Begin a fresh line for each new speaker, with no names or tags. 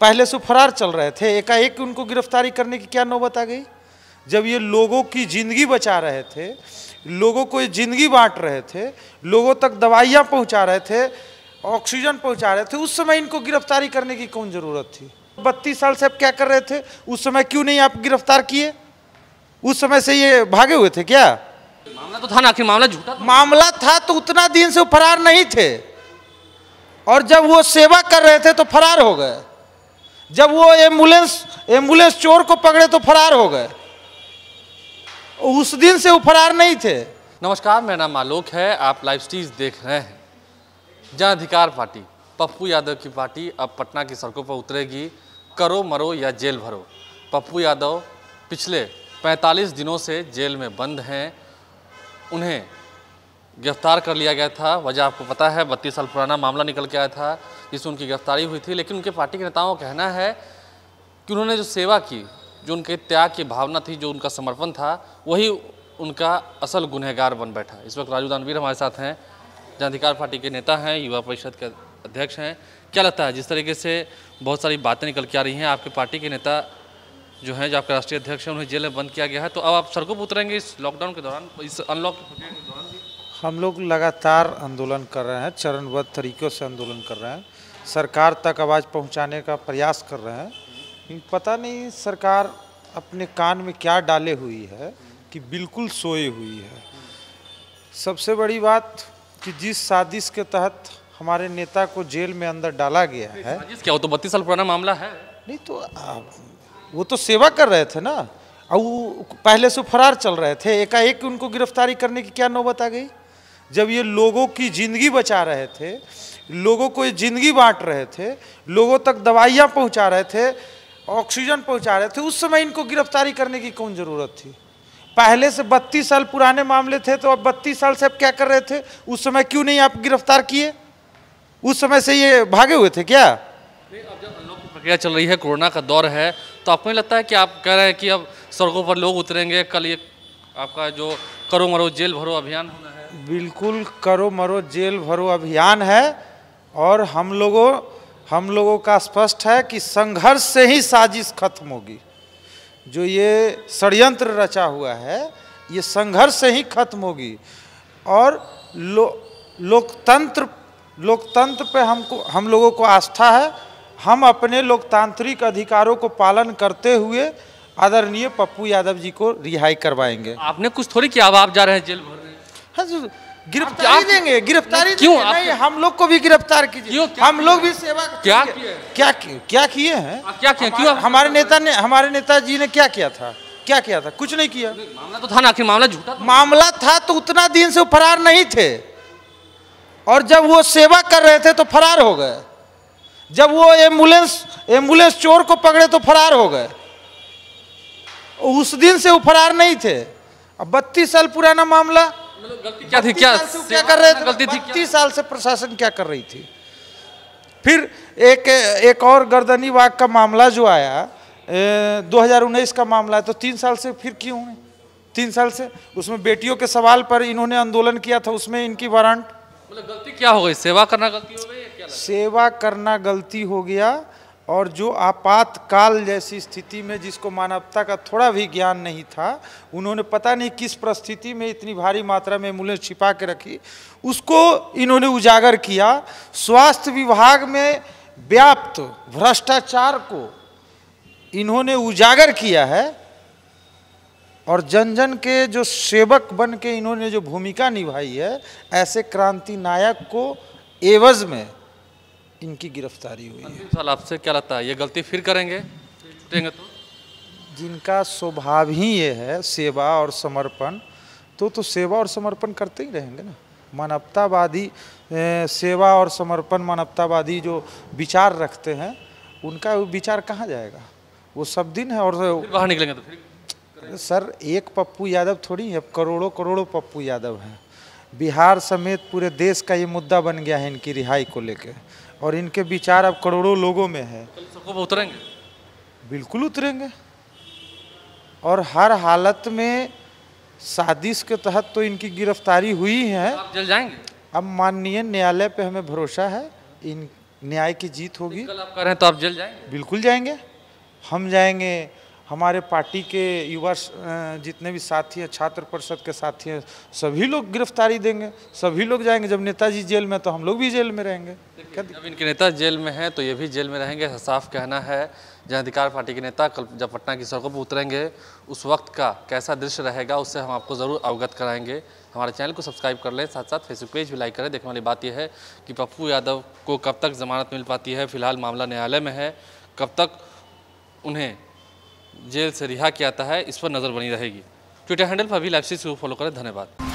पहले से फरार चल रहे थे, एकाएक उनको गिरफ्तारी करने की क्या नौबत आ गई? जब ये लोगों की ज़िंदगी बचा रहे थे, लोगों को ये ज़िंदगी बांट रहे थे, लोगों तक दवाइयाँ पहुँचा रहे थे, ऑक्सीजन पहुँचा रहे थे, उस समय इनको गिरफ्तारी करने की कौन ज़रूरत थी? 32 साल से आप क्या कर रहे थे? उस समय क्यों नहीं आप गिरफ्तार किए? उस समय से ये भागे हुए थे क्या?
मामला तो था ना, आखिर मामला झूठा था।
मामला था तो उतना दिन से वो फरार नहीं थे, और जब वो सेवा कर रहे थे तो फरार हो गए। जब वो एम्बुलेंस चोर को पकड़े तो फरार हो गए। उस दिन से वो फरार नहीं थे।
नमस्कार, मेरा नाम आलोक है, आप लाइव स्ट्रीज देख रहे हैं। जन अधिकार पार्टी, पप्पू यादव की पार्टी अब पटना की सड़कों पर उतरेगी। करो मरो या जेल भरो। पप्पू यादव पिछले 45 दिनों से जेल में बंद हैं। उन्हें गिरफ्तार कर लिया गया था। वजह आपको पता है, 32 साल पुराना मामला निकल के आया था जिसमें उनकी गिरफ्तारी हुई थी। लेकिन उनके पार्टी के नेताओं का कहना है कि उन्होंने जो सेवा की, जो उनके त्याग की भावना थी, जो उनका समर्पण था, वही उनका असल गुनहगार बन बैठा। इस वक्त राजू दानवीर हमारे साथ हैं, जन अधिकार पार्टी के नेता हैं, युवा परिषद के अध्यक्ष हैं। क्या लगता है, जिस तरीके से बहुत सारी बातें निकल के आ रही हैं, आपके पार्टी के नेता जो हैं, जो आपके राष्ट्रीय अध्यक्ष हैं, उन्हें जेल में बंद किया गया है, तो अब आप सड़कों पर उतरेंगे इस लॉकडाउन के दौरान, इस अनलॉक के दौरान?
हम लोग लगातार आंदोलन कर रहे हैं, चरणबद्ध तरीक़ों से आंदोलन कर रहे हैं, सरकार तक आवाज़ पहुंचाने का प्रयास कर रहे हैं। पता नहीं सरकार अपने कान में क्या डाले हुई है कि बिल्कुल सोई हुई है। सबसे बड़ी बात कि जिस साजिश के तहत हमारे नेता को जेल में अंदर डाला गया है,
क्या वो तो 32 साल पुराना मामला है।
नहीं तो वो तो सेवा कर रहे थे ना, और वो पहले से फरार चल रहे थे, एकाएक उनको गिरफ्तारी करने की क्या नौबत आ गई? जब ये लोगों की ज़िंदगी बचा रहे थे, लोगों को ये ज़िंदगी बांट रहे थे, लोगों तक दवाइयाँ पहुँचा रहे थे, ऑक्सीजन पहुँचा रहे थे, उस समय इनको गिरफ्तारी करने की कौन ज़रूरत थी? पहले से 32 साल पुराने मामले थे, तो अब 32 साल से आप क्या कर रहे थे? उस समय क्यों नहीं आप गिरफ्तार किए? उस समय से ये भागे हुए थे क्या?
अब जब अनलॉक की प्रक्रिया चल रही है, कोरोना का दौर है, तो आपको नहीं लगता है कि आप कह रहे हैं कि अब सड़कों पर लोग उतरेंगे, कल ये आपका जो करो मरो जेल भरो अभियान होना है?
बिल्कुल, करो मरो जेल भरो अभियान है, और हम लोगों का स्पष्ट है कि संघर्ष से ही साजिश खत्म होगी। जो ये षड्यंत्र रचा हुआ है, ये संघर्ष से ही खत्म होगी। और लोकतंत्र पे हम लोगों को आस्था है। हम अपने लोकतांत्रिक अधिकारों को पालन करते हुए आदरणीय पप्पू यादव जी को रिहाई करवाएंगे।
आपने कुछ थोड़ी किया, अब आप जा रहे हैं जेल भरने।
हाँ, गिरफ्तारी देंगे, गिरफ्तारी
क्यों?
नहीं, हम लोग को भी गिरफ्तार कीजिए। हम लोग भी सेवा
क्या
किए हैं?
क्या किया? क्यों?
हमारे नेताजी ने क्या किया था? कुछ नहीं किया।
मामला तो था ना, आखिर मामला झूठा था।
मामला था तो उतना दिन से वो फरार नहीं थे, और जब वो सेवा कर रहे थे तो फरार हो गए। जब वो एम्बुलेंस चोर को पकड़े तो फरार हो गए। उस दिन से वो फरार नहीं थे। अब 32 साल पुराना मामला,
गलती क्या थी? क्या
कर रहे थे?
गलती थी?
32 साल से प्रशासन क्या कर रही थी? फिर एक और गर्दनी बाग का मामला जो आया, 2019 का मामला है, तो 3 साल से फिर क्यों है? 3 साल से उसमें बेटियों के सवाल पर इन्होंने आंदोलन किया था, उसमें इनकी वारंट।
मतलब गलती क्या हो गई? सेवा करना गलती हो गई या क्या?
सेवा करना गलती हो गया, और जो आपातकाल जैसी स्थिति में जिसको मानवता का थोड़ा भी ज्ञान नहीं था, उन्होंने पता नहीं किस परिस्थिति में इतनी भारी मात्रा में एम्बुलेंस छिपा के रखी, उसको इन्होंने उजागर किया। स्वास्थ्य विभाग में व्याप्त भ्रष्टाचार को इन्होंने उजागर किया है, और जन जन के जो सेवक बन के इन्होंने जो भूमिका निभाई है, ऐसे क्रांति नायक को एवज में इनकी गिरफ्तारी हुई है।
सवाल आपसे, क्या लगता है ये गलती फिर करेंगे, छूटेंगे तो?
जिनका स्वभाव ही ये है सेवा और समर्पण, तो सेवा और समर्पण करते ही रहेंगे ना। मानवतावादी सेवा और समर्पण, मानवतावादी जो विचार रखते हैं, उनका विचार कहाँ जाएगा? वो सब दिन है। और
बाहर निकलेंगे तो फिर?
सर, एक पप्पू यादव थोड़ी है, करोड़ों पप्पू यादव हैं। बिहार समेत पूरे देश का ये मुद्दा बन गया है इनकी रिहाई को लेकर, और इनके विचार अब करोड़ों लोगों में है।
सबको उतरेंगे?
बिल्कुल उतरेंगे, और हर हालत में साजिश के तहत तो इनकी गिरफ्तारी हुई है।
आप जेल जाएंगे?
अब माननीय न्यायालय पे हमें भरोसा है, इन न्याय की जीत होगी।
कल आप कह रहे हैं तो आप जेल जाएंगे?
बिल्कुल जाएंगे, हम जाएंगे, हमारे पार्टी के युवा जितने भी साथी हैं, छात्र परिषद के साथी हैं, सभी लोग गिरफ्तारी देंगे, सभी लोग जाएंगे। जब नेताजी जेल में तो हम लोग भी जेल में रहेंगे।
जब इनके नेता जेल में हैं तो ये भी जेल में रहेंगे, साफ कहना है। जन अधिकार पार्टी के नेता कल जब पटना की सड़कों पर उतरेंगे उस वक्त का कैसा दृश्य रहेगा उससे हम आपको ज़रूर अवगत कराएंगे। हमारे चैनल को सब्सक्राइब कर लें, साथ साथ फेसबुक पेज भी लाइक करें। देखने वाली बात यह है कि पप्पू यादव को कब तक जमानत मिल पाती है। फिलहाल मामला न्यायालय में है, कब तक उन्हें जेल से रिहा किया जाता है इस पर नज़र बनी रहेगी। ट्विटर हैंडल पर भी लाइव स्ट्रीम को फॉलो करें। धन्यवाद।